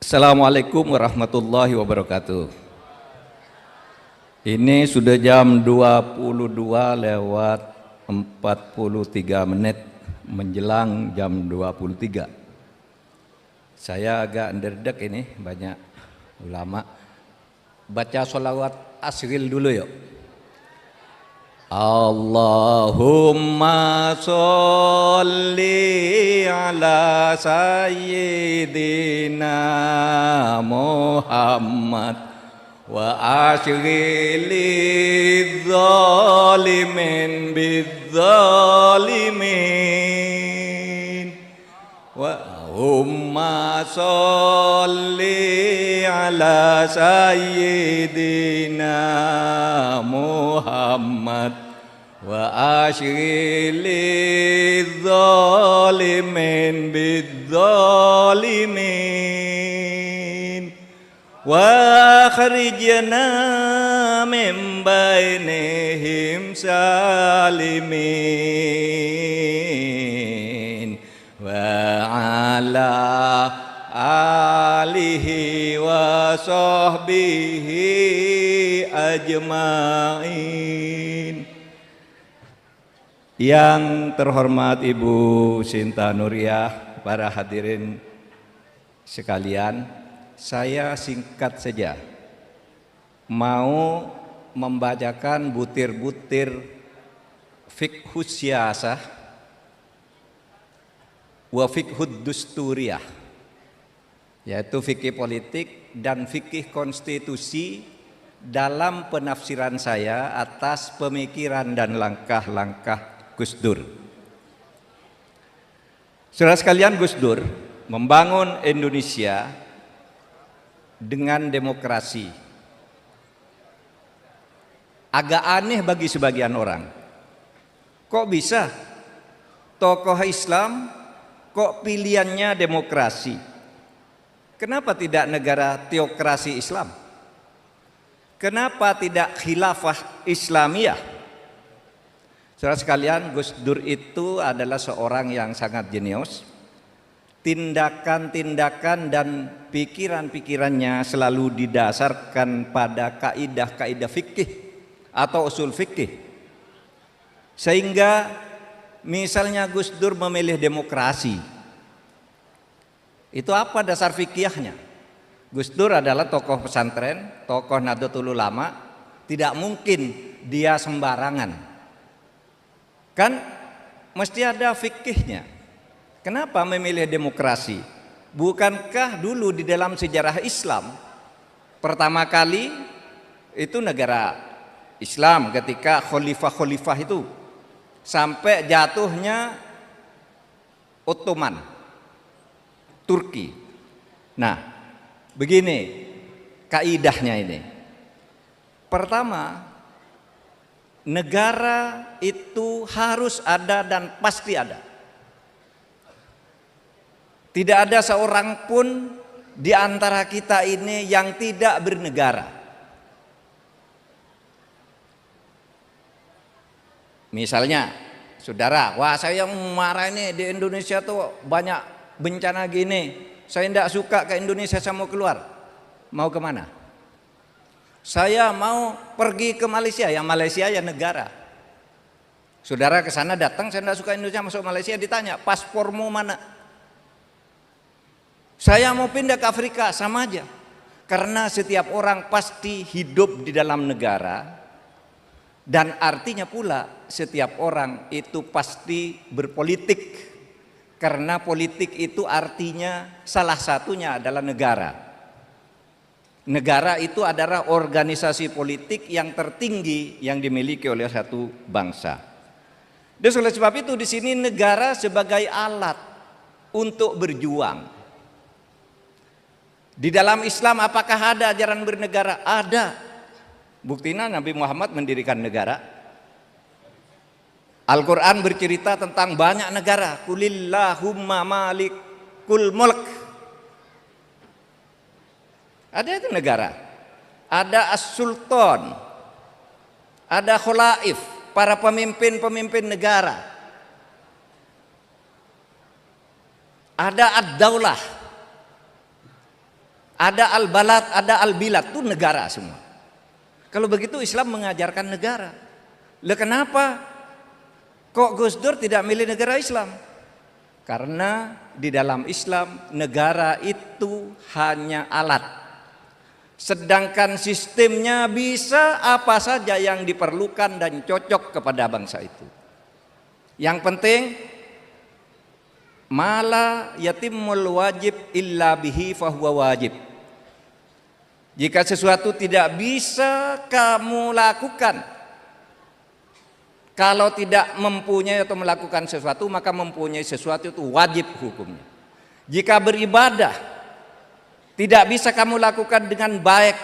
Assalamualaikum warahmatullahi wabarakatuh. Ini sudah jam 22 lewat 43 menit menjelang jam 23. Saya agak nderdek ini, banyak ulama. Baca sholawat asril dulu yuk. Allahumma sholli ala sayyidina Muhammad wa ashril zalimin bizzalimin wa Allahumma sholli ala sayyidina Muhammad wa ashril zalimin bizzalimin wa akhrijna min bainihim salimin wa ala alihi wa sahbihi ajmain. Yang terhormat Ibu Sinta Nuriyah, para hadirin sekalian, saya singkat saja mau membacakan butir-butir fiqhus siyasah wa fiqhud dusturiyah, yaitu fikih politik dan fikih konstitusi dalam penafsiran saya atas pemikiran dan langkah-langkah Gus Dur. Saudara sekalian, Gus Dur membangun Indonesia dengan demokrasi. Agak aneh bagi sebagian orang. Kok bisa tokoh Islam kok pilihannya demokrasi? Kenapa tidak negara teokrasi Islam? Kenapa tidak khilafah Islamiyah? Saudara sekalian, Gus Dur itu adalah seorang yang sangat jenius. Tindakan-tindakan dan pikiran-pikirannya selalu didasarkan pada kaidah-kaidah fikih atau usul fikih. Sehingga misalnya Gus Dur memilih demokrasi, itu apa dasar fikihnya? Gus Dur adalah tokoh pesantren, tokoh Nahdlatul Ulama, tidak mungkin dia sembarangan. Kan mesti ada fikihnya. Kenapa memilih demokrasi? Bukankah dulu di dalam sejarah Islam pertama kali itu negara Islam ketika khalifah-khalifah itu sampai jatuhnya Ottoman, Turki. Nah, begini kaidahnya ini. Pertama, negara itu harus ada dan pasti ada. Tidak ada seorang pun di antara kita ini yang tidak bernegara. Misalnya, saudara, wah saya marah ini di Indonesia tuh banyak bencana gini. Saya tidak suka ke Indonesia, saya mau keluar. Mau kemana? Saya mau pergi ke Malaysia, ya Malaysia ya negara. Saudara ke sana datang, saya tidak suka Indonesia, masuk Malaysia, ditanya paspormu mana? Saya mau pindah ke Afrika, sama aja. Karena setiap orang pasti hidup di dalam negara, dan artinya pula setiap orang itu pasti berpolitik. Karena politik itu artinya salah satunya adalah negara. Negara itu adalah organisasi politik yang tertinggi yang dimiliki oleh satu bangsa. Dan oleh sebab itu di sini negara sebagai alat untuk berjuang. Di dalam Islam apakah ada ajaran bernegara? Ada. Buktinya Nabi Muhammad mendirikan negara. Al-Quran bercerita tentang banyak negara. Qulillahumma malikul mulk. Ada itu negara. Ada as-sultan. Ada khulaif, para pemimpin-pemimpin negara. Ada ad-daulah. Ada al-balad, ada al-bilad, itu negara semua. Kalau begitu Islam mengajarkan negara. Lah kenapa kok Gus Dur tidak milih negara Islam? Karena di dalam Islam negara itu hanya alat. Sedangkan sistemnya bisa apa saja yang diperlukan dan cocok kepada bangsa itu. Yang penting mala yatimul wajib illa bihi fahuwa wajib. Jika sesuatu tidak bisa kamu lakukan, kalau tidak mempunyai atau melakukan sesuatu, maka mempunyai sesuatu itu wajib hukumnya. Jika beribadah tidak bisa kamu lakukan dengan baik,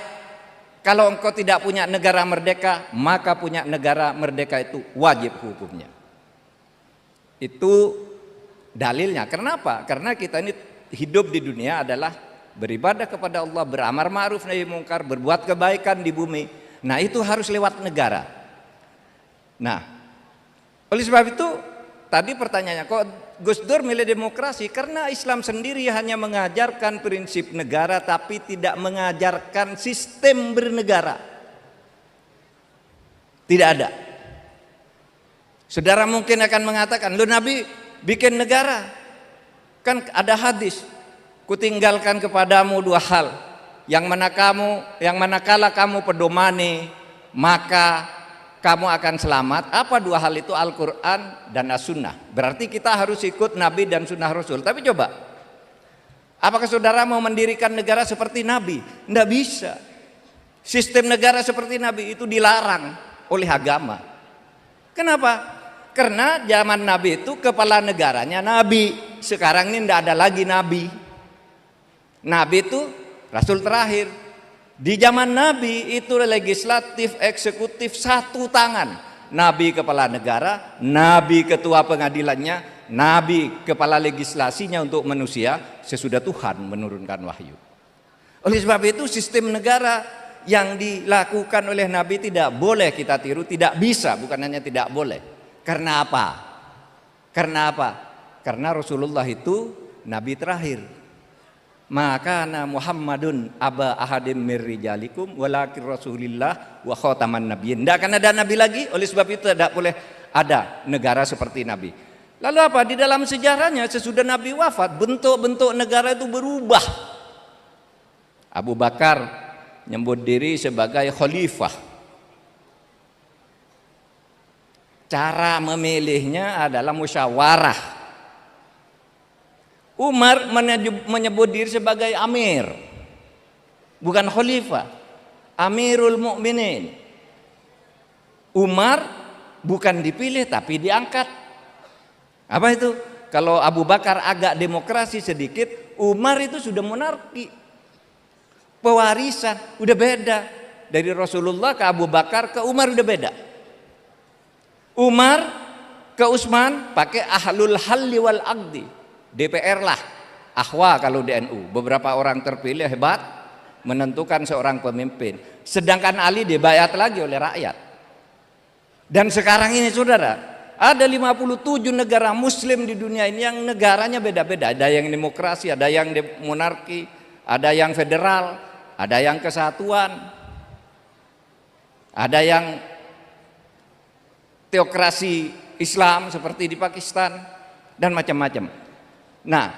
kalau engkau tidak punya negara merdeka, maka punya negara merdeka itu wajib hukumnya. Itu dalilnya. Kenapa? Karena kita ini hidup di dunia adalah beribadah kepada Allah, beramar ma'ruf nahi mungkar, berbuat kebaikan di bumi. Nah, itu harus lewat negara. Nah, oleh sebab itu tadi pertanyaannya, kok Gus Dur milih demokrasi? Karena Islam sendiri hanya mengajarkan prinsip negara tapi tidak mengajarkan sistem bernegara. Tidak ada. Saudara mungkin akan mengatakan, "Loh, Nabi bikin negara. Kan ada hadis, kutinggalkan kepadamu dua hal, yang manakala kamu pedomani, maka kamu akan selamat." Apa dua hal itu? Al-Quran dan As-Sunnah. Berarti kita harus ikut Nabi dan Sunnah Rasul. Tapi coba, apakah saudara mau mendirikan negara seperti Nabi? Tidak bisa. Sistem negara seperti Nabi itu dilarang oleh agama. Kenapa? Karena zaman Nabi itu kepala negaranya Nabi. Sekarang ini tidak ada lagi Nabi. Nabi itu Rasul terakhir. Di zaman Nabi itu legislatif, eksekutif satu tangan. Nabi kepala negara, Nabi ketua pengadilannya, Nabi kepala legislasinya untuk manusia sesudah Tuhan menurunkan wahyu. Oleh sebab itu sistem negara yang dilakukan oleh Nabi tidak boleh kita tiru, tidak bisa, bukan hanya tidak boleh. Karena apa? Karena apa? Karena Rasulullah itu Nabi terakhir. Maka Muhammadun aba ahadim mir rijalikum walakin Rasulillah wa khataman nabiyyin. Tidak akan ada nabi lagi, oleh sebab itu tidak boleh ada negara seperti Nabi. Lalu apa? Di dalam sejarahnya sesudah Nabi wafat, bentuk-bentuk negara itu berubah. Abu Bakar nyebut diri sebagai khalifah. Cara memilihnya adalah musyawarah. Umar menyebut diri sebagai amir, bukan khalifah, Amirul Mukminin. Umar bukan dipilih tapi diangkat. Apa itu? Kalau Abu Bakar agak demokrasi sedikit, Umar itu sudah monarki. Pewarisan udah beda. Dari Rasulullah ke Abu Bakar ke Umar udah beda. Umar ke Utsman pakai ahlul halli wal aqdi, DPR lah, ahwa kalau di NU, beberapa orang terpilih hebat menentukan seorang pemimpin. Sedangkan Ali dibayat lagi oleh rakyat. Dan sekarang ini saudara, ada 57 negara muslim di dunia ini yang negaranya beda-beda. Ada yang demokrasi, ada yang monarki, ada yang federal, ada yang kesatuan, ada yang teokrasi Islam seperti di Pakistan dan macam-macam. Nah,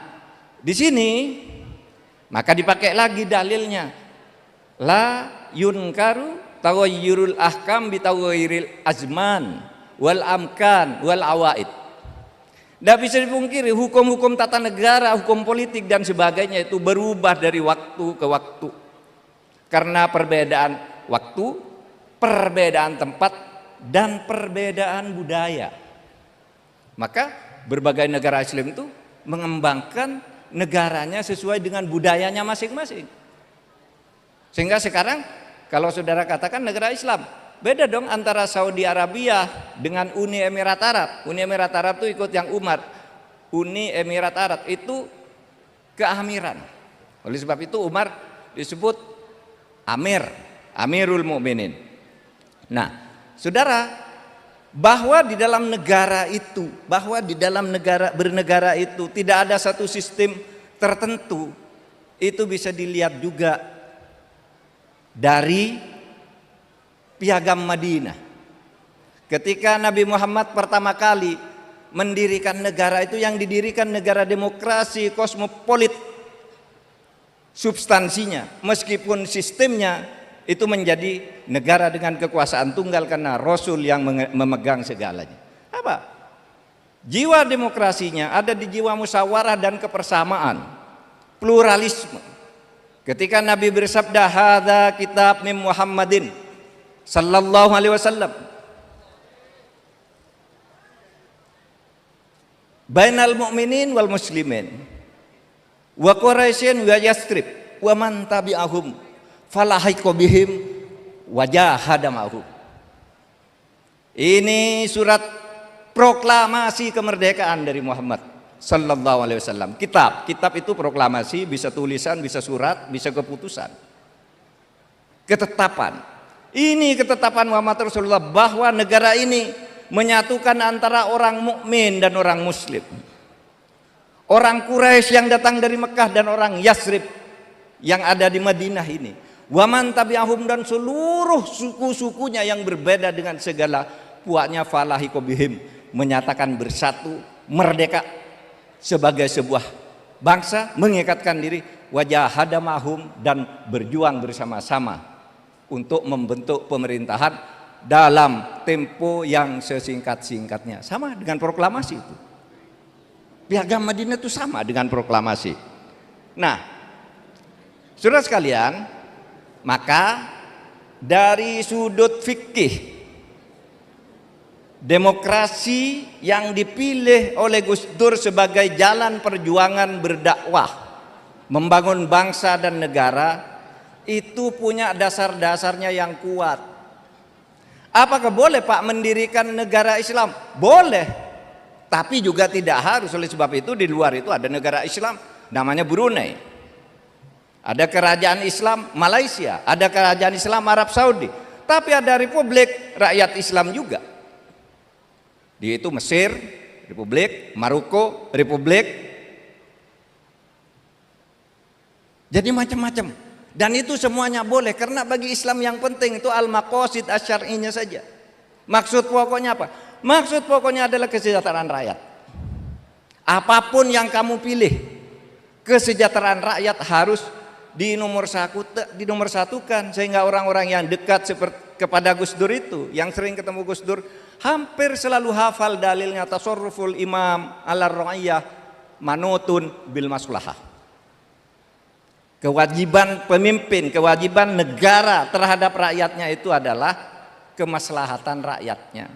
di sini maka dipakai lagi dalilnya, la yunkaru taghayyurul ahkam bi taghayyuril azman wal amkan wal awaid. Tidak bisa dipungkiri hukum-hukum tata negara, hukum politik dan sebagainya itu berubah dari waktu ke waktu. Karena perbedaan waktu, perbedaan tempat dan perbedaan budaya. Maka berbagai negara Islam itu mengembangkan negaranya sesuai dengan budayanya masing-masing. Sehingga sekarang kalau saudara katakan negara Islam, beda dong antara Saudi Arabia dengan Uni Emirat Arab. Uni Emirat Arab itu ikut yang Umar. Uni Emirat Arab itu keamiran. Oleh sebab itu Umar disebut Amir, Amirul Mukminin. Nah, saudara, bahwa di dalam negara itu, bahwa di dalam negara bernegara itu tidak ada satu sistem tertentu, itu bisa dilihat juga dari Piagam Madinah. Ketika Nabi Muhammad pertama kali mendirikan negara, itu yang didirikan negara demokrasi kosmopolit substansinya, meskipun sistemnya itu menjadi negara dengan kekuasaan tunggal karena Rasul yang memegang segalanya. Apa? Jiwa demokrasinya ada di jiwa musyawarah dan kebersamaan, pluralisme. Ketika Nabi bersabda, "Hadza kitab min Muhammadin sallallahu alaihi wasallam bainal mu'minin wal muslimin wa Quraisyin wa Yastrib wa man tabi'ahum falahiqu bihim wajahada ma'hum." Ini surat proklamasi kemerdekaan dari Muhammad sallallahu alaihi wasallam. Kitab itu proklamasi, bisa tulisan, bisa surat, bisa keputusan. Ketetapan. Ini ketetapan Muhammad Rasulullah bahwa negara ini menyatukan antara orang mukmin dan orang muslim. Orang Quraisy yang datang dari Mekah dan orang Yasrib yang ada di Madinah ini. Waman tabi'ahum, dan seluruh suku-sukunya yang berbeda dengan segala puaknya, falahiqu bihim, menyatakan bersatu, merdeka sebagai sebuah bangsa, mengikatkan diri, wajahada mahum, dan berjuang bersama-sama untuk membentuk pemerintahan dalam tempo yang sesingkat-singkatnya. Sama dengan proklamasi itu. Piagam Madinah itu sama dengan proklamasi. Nah, saudara sekalian, maka dari sudut fikih, demokrasi yang dipilih oleh Gus Dur sebagai jalan perjuangan berdakwah, membangun bangsa dan negara, itu punya dasar-dasarnya yang kuat. Apakah boleh Pak mendirikan negara Islam? Boleh, tapi juga tidak harus. Oleh sebab itu di luar itu ada negara Islam namanya Brunei, ada kerajaan Islam Malaysia, ada kerajaan Islam Arab Saudi, tapi ada republik rakyat Islam juga. Di itu Mesir, republik, Maroko, republik. Jadi macam-macam. Dan itu semuanya boleh, karena bagi Islam yang penting itu al-maqasid asyar'inya saja. Maksud pokoknya apa? Maksud pokoknya adalah kesejahteraan rakyat. Apapun yang kamu pilih, kesejahteraan rakyat harus dinomorsatukan, sehingga orang-orang yang dekat kepada Gus Dur itu, yang sering ketemu Gus Dur, hampir selalu hafal dalilnya, tasarruful imam ala ra'iyah manutun bil maslahah. Kewajiban pemimpin, kewajiban negara terhadap rakyatnya itu adalah kemaslahatan rakyatnya.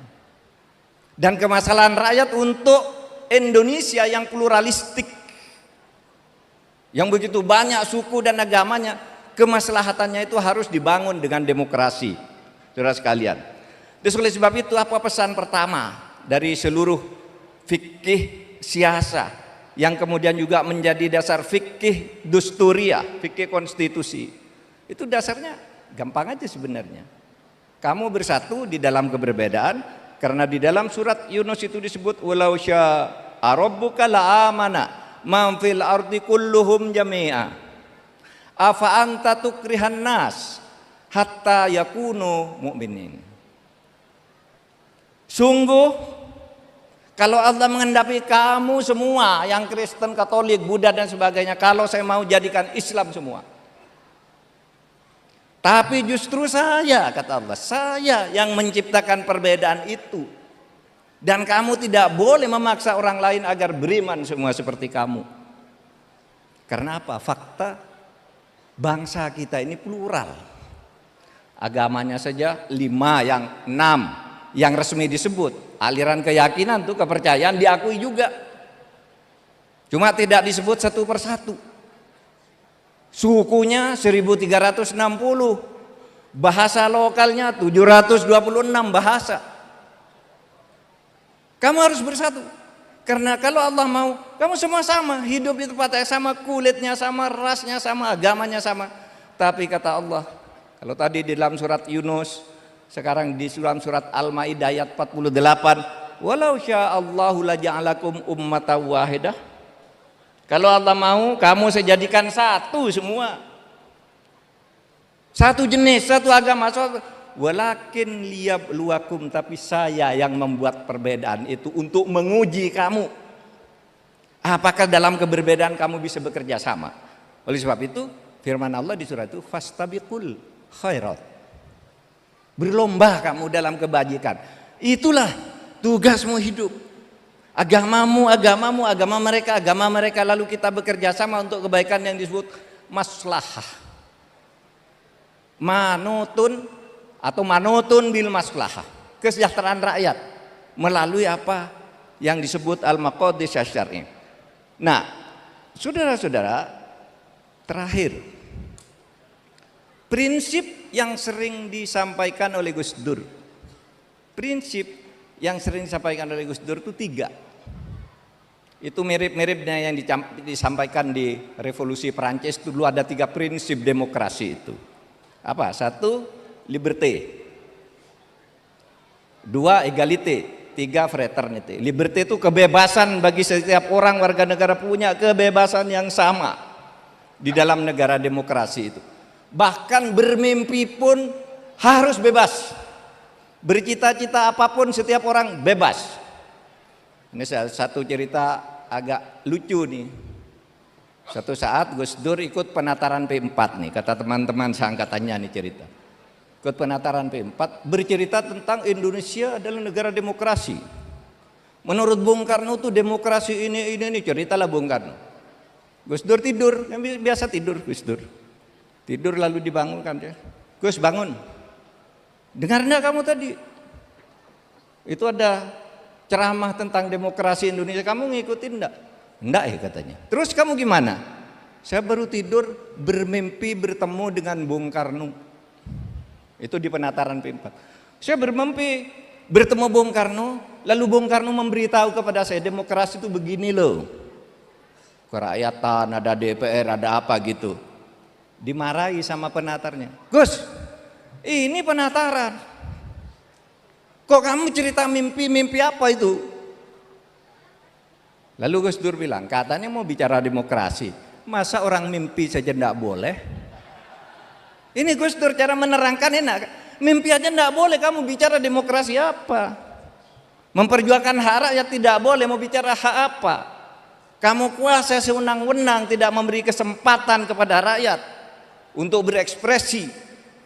Dan kemaslahatan rakyat untuk Indonesia yang pluralistik, yang begitu banyak suku dan agamanya, kemaslahatannya itu harus dibangun dengan demokrasi. Saudara sekalian, oleh sebab itu apa pesan pertama dari seluruh fikih siasa yang kemudian juga menjadi dasar fikih dusturia, fikih konstitusi? Itu dasarnya gampang aja sebenarnya. Kamu bersatu di dalam keberbedaan, karena di dalam surat Yunus itu disebut walau syaa rabbuka la amana man fil ardi kulluhum jami'a afa anta tukrihan nas hatta yakunu mu'minin. Sungguh kalau Allah menghendaki kamu semua yang Kristen, Katolik, Buddha dan sebagainya, kalau saya mau jadikan Islam semua. Tapi justru saya, kata Allah, saya yang menciptakan perbedaan itu. Dan kamu tidak boleh memaksa orang lain agar beriman semua seperti kamu. Karena apa? Fakta bangsa kita ini plural. Agamanya saja 5, yang 6 yang resmi disebut. Aliran keyakinan tuh, kepercayaan diakui juga, cuma tidak disebut satu persatu. Sukunya 1360, bahasa lokalnya 726 bahasa. Kamu harus bersatu, karena kalau Allah mau kamu semua sama, hidup di tempat yang sama, kulitnya sama, rasnya sama, agamanya sama. Tapi kata Allah, kalau tadi di dalam surat Yunus, sekarang di dalam surat Al-Maidah ayat 48, walau sya'allahu laja'alakum ummatan wahidah. Kalau Allah mau, kamu saya jadikan satu semua. Satu jenis, satu agama. Walakin liyabluwakum, tapi saya yang membuat perbedaan itu untuk menguji kamu. Apakah dalam keberbedaan kamu bisa bekerja sama? Oleh sebab itu, firman Allah di surat itu, fastabiqul khairat. Berlomba kamu dalam kebajikan. Itulah tugasmu hidup. Agama mereka, lalu kita bekerja sama untuk kebaikan yang disebut maslahah. Manutun bil maslahah, kesejahteraan rakyat melalui apa yang disebut al-maqasid syar'i. Nah, saudara-saudara, terakhir, prinsip yang sering disampaikan oleh Gus Dur. Prinsip yang sering disampaikan oleh Gus Dur itu 3. Itu mirip-miripnya yang disampaikan di Revolusi Perancis. Dulu ada 3 prinsip demokrasi itu. Apa? 1, liberté. 2, égalité. 3, fraternité. Liberté itu kebebasan bagi setiap orang warga negara, punya kebebasan yang sama di dalam negara demokrasi itu. Bahkan bermimpi pun harus bebas. Bercita-cita apapun setiap orang bebas. Ini satu cerita agak lucu nih. Satu saat Gus Dur ikut penataran P4 nih, kata teman-teman seangkatannya nih cerita. Ikut penataran P4, bercerita tentang Indonesia adalah negara demokrasi. Menurut Bung Karno tuh demokrasi ini ceritalah Bung Karno. Gus Dur tidur, yang biasa tidur Gus Dur. Tidur lalu dibangunkan dia. Gus, bangun. Dengar enggak kamu tadi? Itu ada ceramah tentang demokrasi Indonesia, kamu ngikutin enggak? Enggak ya katanya. Terus kamu gimana? Saya baru tidur bermimpi bertemu dengan Bung Karno. Itu di penataran P4. Saya bermimpi bertemu Bung Karno, lalu Bung Karno memberitahu kepada saya, demokrasi itu begini loh. Kerakyatan, ada DPR, ada apa gitu. Dimarahi sama penatarnya. Gus, ini penataran. Kok kamu cerita mimpi apa itu? Lalu Gus Dur bilang, katanya mau bicara demokrasi. Masa orang mimpi saja tidak boleh? Ini Gus Dur cara menerangkan enak. Mimpi aja tidak boleh, kamu bicara demokrasi apa? Memperjuangkan hak rakyat tidak boleh, mau bicara hak apa? Kamu kuasa sewenang-wenang, tidak memberi kesempatan kepada rakyat untuk berekspresi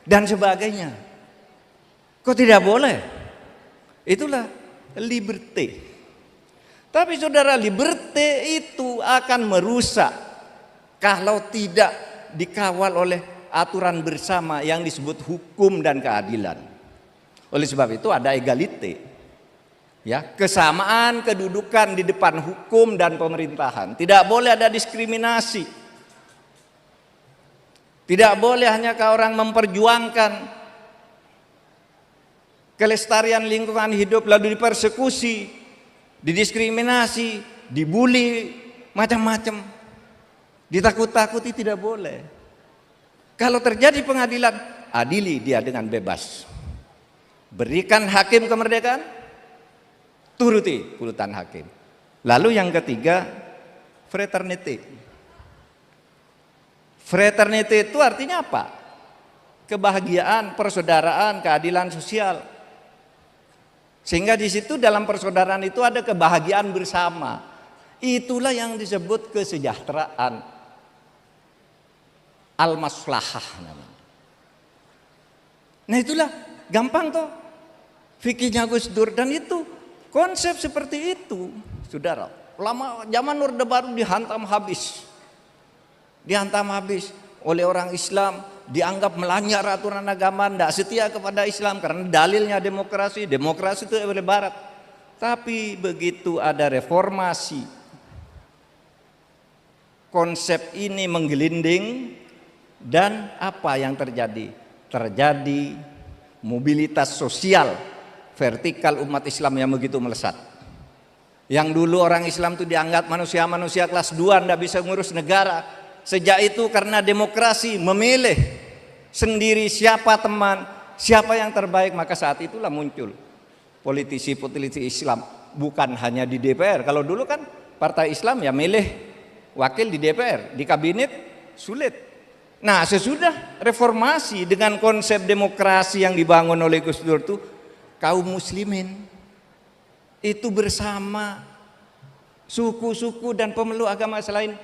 dan sebagainya. Kok tidak boleh? Itulah liberté. Tapi saudara, liberté itu akan merusak kalau tidak dikawal oleh aturan bersama yang disebut hukum dan keadilan. Oleh sebab itu ada égalité. Ya, kesamaan kedudukan di depan hukum dan pemerintahan. Tidak boleh ada diskriminasi. Tidak boleh hanya orang memperjuangkan kelestarian lingkungan hidup lalu dipersekusi, didiskriminasi, dibully, macam-macam, ditakut-takuti, tidak boleh. Kalau terjadi pengadilan, adili dia dengan bebas. Berikan hakim kemerdekaan, turuti putusan hakim. Lalu yang ketiga, fraternity. Fraternity itu artinya apa? Kebahagiaan, persaudaraan, keadilan sosial. Sehingga di situ dalam persaudaraan itu ada kebahagiaan bersama. Itulah yang disebut kesejahteraan. Al-maslahah namanya. Nah itulah gampang toh fikihnya Gus Dur, dan itu konsep seperti itu, saudara. Lama zaman Orde Baru dihantam habis oleh orang Islam, dianggap melanggar aturan agama, tidak setia kepada Islam karena dalilnya demokrasi itu oleh Barat. Tapi begitu ada reformasi, konsep ini menggelinding, dan apa yang terjadi? Terjadi mobilitas sosial vertikal umat Islam yang begitu melesat. Yang dulu orang Islam itu dianggap manusia kelas 2, tidak bisa ngurus negara. Sejak itu karena demokrasi memilih sendiri siapa teman, siapa yang terbaik, maka saat itulah muncul politisi Islam, bukan hanya di DPR. Kalau dulu kan partai Islam ya milih wakil di DPR, di kabinet sulit. Nah, sesudah reformasi dengan konsep demokrasi yang dibangun oleh Gus Dur itu, kaum muslimin itu bersama suku-suku dan pemeluk agama selain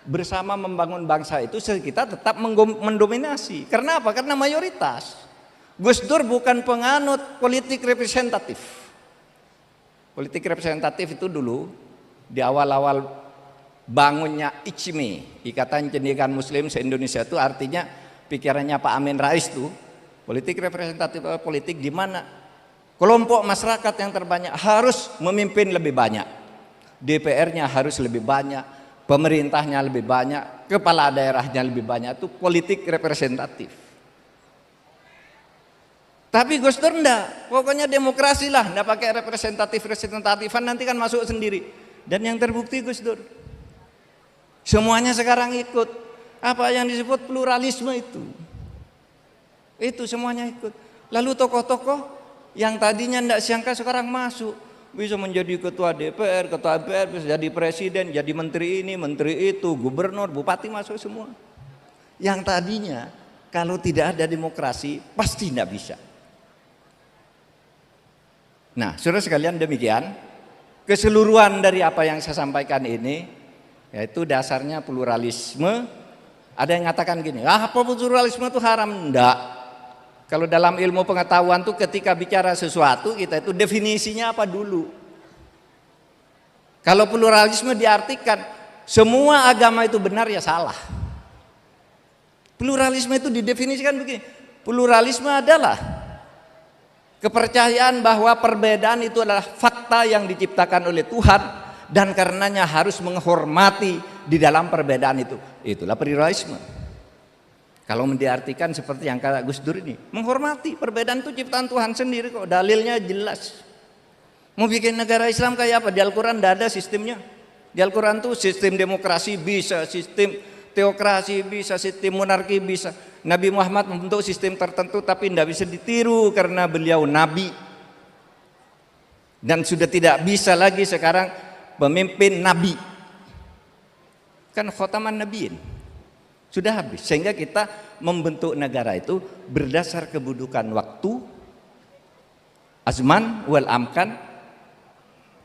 bersama membangun bangsa itu, kita tetap mendominasi. Karena apa? Karena mayoritas. Gus Dur bukan penganut politik representatif. Politik representatif itu dulu di awal-awal bangunnya ICMI, Ikatan Cendekiawan Muslim se-Indonesia, itu artinya pikirannya Pak Amin Rais tuh, politik representatif, politik di mana kelompok masyarakat yang terbanyak harus memimpin lebih banyak, DPR-nya harus lebih banyak, pemerintahnya lebih banyak, kepala daerahnya lebih banyak, itu politik representatif. Tapi Gus Dur enggak, pokoknya demokrasi lah, enggak pakai representatifan, nanti kan masuk sendiri. Dan yang terbukti Gus Dur, semuanya sekarang ikut apa yang disebut pluralisme itu semuanya ikut. Lalu tokoh-tokoh yang tadinya tidak sangka sekarang masuk, bisa menjadi ketua DPR, ketua MPR, bisa jadi presiden, jadi menteri ini, menteri itu, gubernur, bupati, masuk semua. Yang tadinya kalau tidak ada demokrasi pasti tidak bisa. Nah, saudara sekalian, demikian keseluruhan dari apa yang saya sampaikan ini, yaitu dasarnya pluralisme. Ada yang mengatakan gini, apa pluralisme itu haram? Enggak. Kalau dalam ilmu pengetahuan tuh ketika bicara sesuatu, kita itu definisinya apa dulu. Kalau pluralisme diartikan semua agama itu benar, ya salah. Pluralisme itu didefinisikan begini, pluralisme adalah kepercayaan bahwa perbedaan itu adalah fakta yang diciptakan oleh Tuhan, dan karenanya harus menghormati di dalam perbedaan itu. Itulah pluralisme. Kalau diartikan seperti yang kata Gus Dur ini, menghormati perbedaan itu ciptaan Tuhan sendiri kok, dalilnya jelas. Mau bikin negara Islam kayak apa? Di Al-Quran tidak ada sistemnya. Di Al-Quran itu sistem demokrasi bisa, sistem teokrasi bisa, sistem monarki bisa. Nabi Muhammad membentuk sistem tertentu tapi tidak bisa ditiru karena beliau nabi. Dan sudah tidak bisa lagi sekarang pemimpin nabi, kan khotaman nabiin sudah habis, sehingga kita membentuk negara itu berdasar kebudukan waktu, azman wal amkan,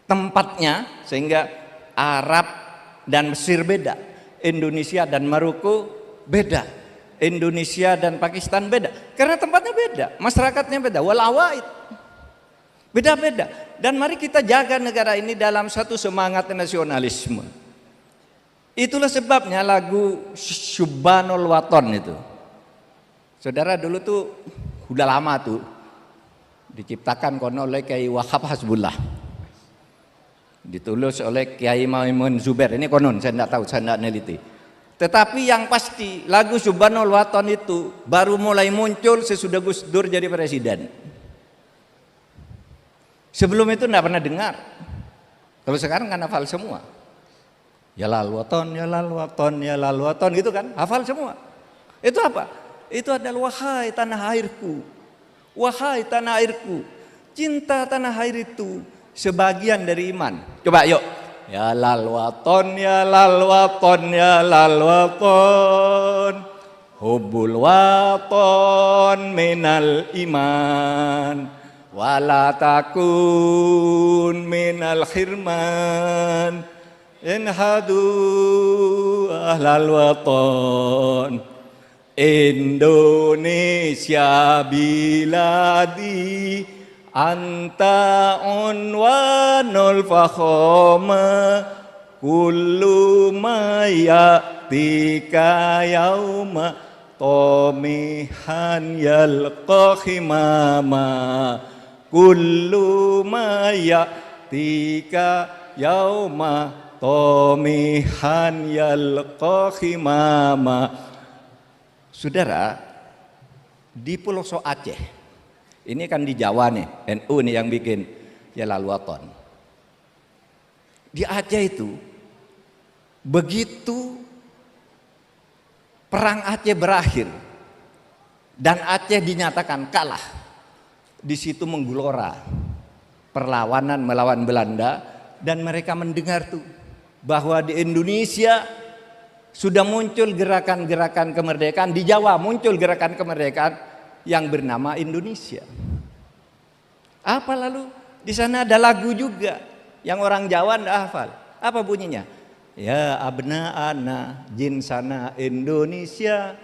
tempatnya, sehingga Arab dan Mesir beda, Indonesia dan Maroko beda, Indonesia dan Pakistan beda, karena tempatnya beda, masyarakatnya beda, wal awaid beda-beda. Dan mari kita jaga negara ini dalam satu semangat nasionalisme. Itulah sebabnya lagu Syubbanul Waton itu, saudara, dulu tuh udah lama tuh diciptakan konon oleh Kiai Wahab Hasbullah, ditulis oleh Kiai Maimun Zubair. Ini konon, saya tidak tahu, saya tidak neliti. Tetapi yang pasti lagu Syubbanul Waton itu baru mulai muncul sesudah Gus Dur jadi presiden. Sebelum itu tidak pernah dengar. Kalau sekarang kan hafal semua. Ya lal waton, ya lal waton, ya lal waton, gitu kan, hafal semua. Itu apa? Itu adalah wahai tanah airku, wahai tanah airku, cinta tanah air itu sebagian dari iman. Coba yuk. Ya lal waton, ya lal waton, ya lal waton, hubbul waton minal iman, wala takun minal khirman, inhadu ahlal waton, Indonesia biladi, anta unwanul fakhoma, kullu ma ya'tika yauma tomihan yalqa khimama, kullu ma ya'tika yauma tomihan yalqa khimama. Saudara, di pelosok Aceh, ini kan di Jawa nih, NU nih yang bikin ya lal waton. Di Aceh itu begitu perang Aceh berakhir dan Aceh dinyatakan kalah, di situ menggelora perlawanan melawan Belanda, dan mereka mendengar tuh bahwa di Indonesia sudah muncul gerakan-gerakan kemerdekaan. Di Jawa muncul gerakan kemerdekaan yang bernama Indonesia. Apa lalu? Di sana ada lagu juga yang orang Jawa tidak hafal. Apa bunyinya? Ya abna'ana jinsana Indonesia,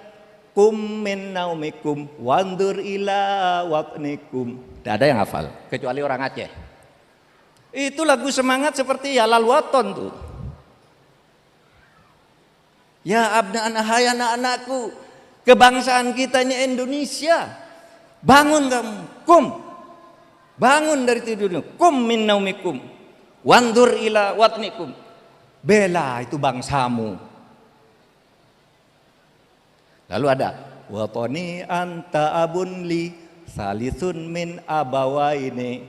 kum min naumikum wandur ila watnikum. Tidak ada yang hafal kecuali orang Aceh. Itu lagu semangat seperti ya lalwaton tuh. Ya abna'ana, hai anak-anakku, kebangsaan kita ini Indonesia. Bangun kamu, kum. Bangun dari tidurnya, kum min naumikum wandur ila watnikum. Bela itu bangsamu. Lalu ada watoni anta abunli salisun min abawaini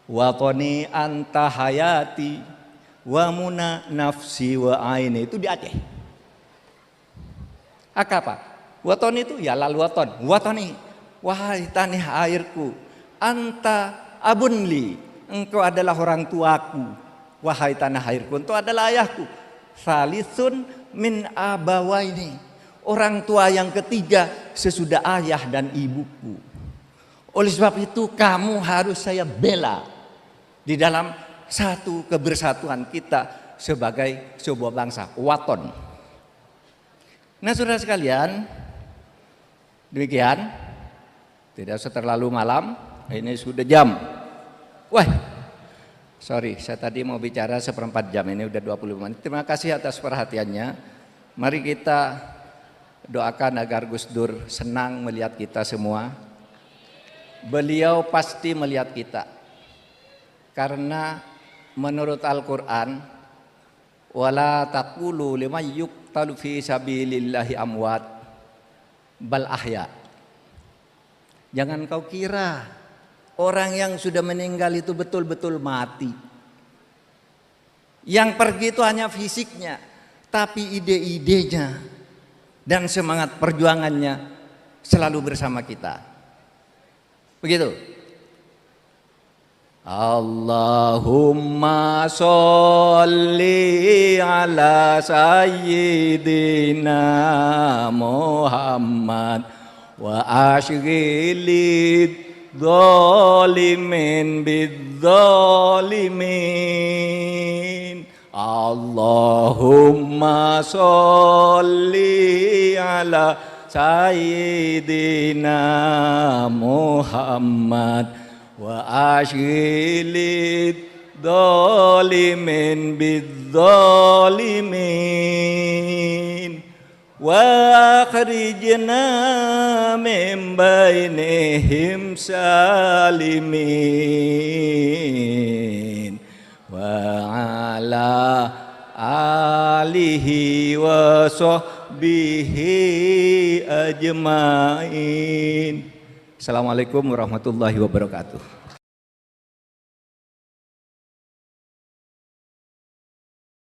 watoni anta hayati wa muna nafsi wa aini. Itu di Aceh. Apa? Watoni itu ya lalu waton. Watoni, wahai tanah airku, anta abunli, engkau adalah orang tuaku. Wahai tanah airku, engkau adalah ayahku. Salisun min abawaini, orang tua yang ketiga sesudah ayah dan ibuku. Oleh sebab itu kamu harus saya bela di dalam satu kebersatuan kita sebagai sebuah bangsa. Waton. Nah saudara sekalian, demikian, tidak usah terlalu malam, ini sudah jam. Wah, sorry, saya tadi mau bicara seperempat jam, ini udah 25 menit. Terima kasih atas perhatiannya. Mari kita doakan agar Gus Dur senang melihat kita semua. Beliau pasti melihat kita, karena menurut Al-Quran, wala taqulu liman yuqtalu fi sabilillahi amwat bal ahya. Jangan kau kira orang yang sudah meninggal itu betul-betul mati. Yang pergi itu hanya fisiknya, tapi ide-idenya dan semangat perjuangannya selalu bersama kita. Begitu. Allahumma sholli ala sayyidina Muhammad wa ashghilid dhalimin bidzalimin. Allahumma sholli ala sayyidina Muhammad wa ashghilid dhalimin bidzalimin wa akhrijna min bainihim salimin wa ala alihi wa sahbihi ajmain. Assalamualaikum warahmatullahi wabarakatuh.